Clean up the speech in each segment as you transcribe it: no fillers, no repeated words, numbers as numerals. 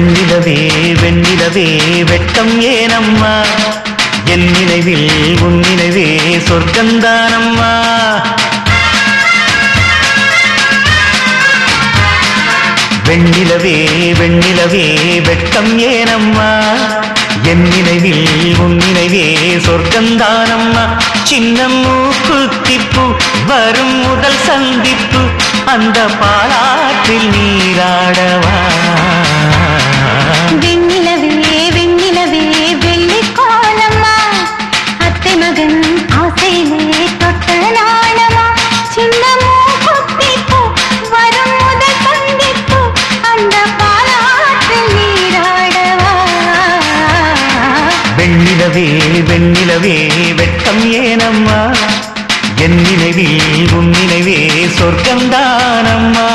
வெண்ணிலவே வெண்ணிலவே வெட்கம் ஏனம்மா என் நினைவில் உன் நினைவே சொர்க்கந்தானம்மா வெண்ணிலவே வெண்ணிலவே வெட்கம் ஏனம்மா என் நினைவில் உன் நினைவே சொர்க்கந்தானம்மா சின்ன மூக்குத்திப்பு வரும் முதல் சந்திப்பு அந்த பாலாற்றில் நீராடவா வெண்ணிலவே வெண்ணிலவே வெள்ளி கோலம்மா அத்தை மகன் ஆசையிலே தொட்ட நாணமா சின்ன மூக்குத்திப்பு வரும் முதல் சந்திப்பு அந்த பாலாற்றில் நீராடவா வெண்ணிலவே வெண்ணிலவே வெட்கம் ஏனம்மா என் நினைவில் உன் நினைவே சொர்க்கந்தானம்மா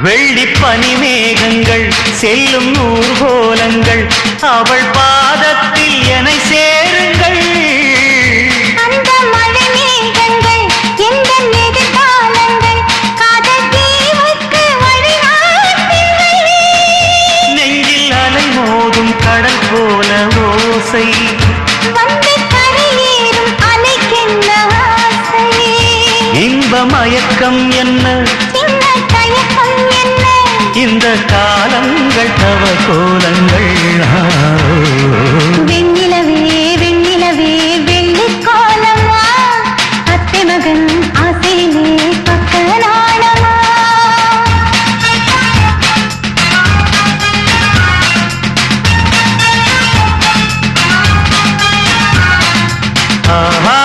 வெள்ளிப் பனிமேகங்கள் செல்லும் ஊர்கோலங்கள் அவள் பாதத்தில் என்னை சேருங்கள் அந்த மழை மேகங்கள் எந்த எதிர்காலங்கள் காதல் தீவுக்கு வழிகாட்டுங்கள் நெஞ்சில் அலை மோதும் கடல் போல ஓசை வந்து கரையேறும் அலைக்கென்ன ஆசை இன்ப மயக்கம் என்ன சின்ன தயக்கம் என்ன இந்த காலங்கள் தவ கோலங்கள் வெண்ணிலவே வெண்ணிலவே வெள்ளி கோலம்மா அத்தை மகன் ஆசையிலே தொட்ட நாணமா ஆஹா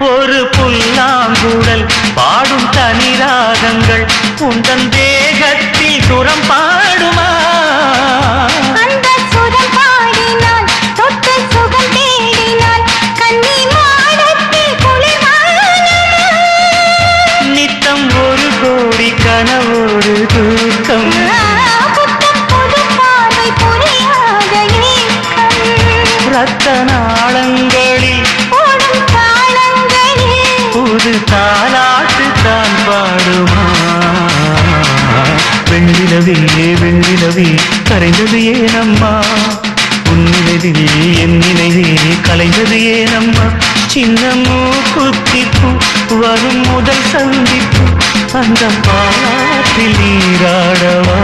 ஒரு புல்லாங்குழல் பாடும் தனிராகங்கள் உந்தன் தேகத்தில் சுரம் பாடுமா அந்த சுரம் பாடினால் தொட்டு சுகம் தேடினால் கண்ணி மாடத்தில் குளிர்வானமா நித்தம் ஒரு கோடி கனவோடு தூக்கம் புத்தம் புது பார்வை புரியாத ஏக்கம் ரத்த நாளங்களில் ஓடும் தாளங்களில் புது தாலாட்டு தான் பாடுமா வெண்ணிலவே வெண்ணிலவே கரைந்தது ஏனம்மா உன் நினைவில் என் நினைவே கலைந்தது ஏனம்மா சின்ன மூக்குத்திப்பு வரும் முதல் சந்திப்பு அந்த பாட்டில் நீராடவா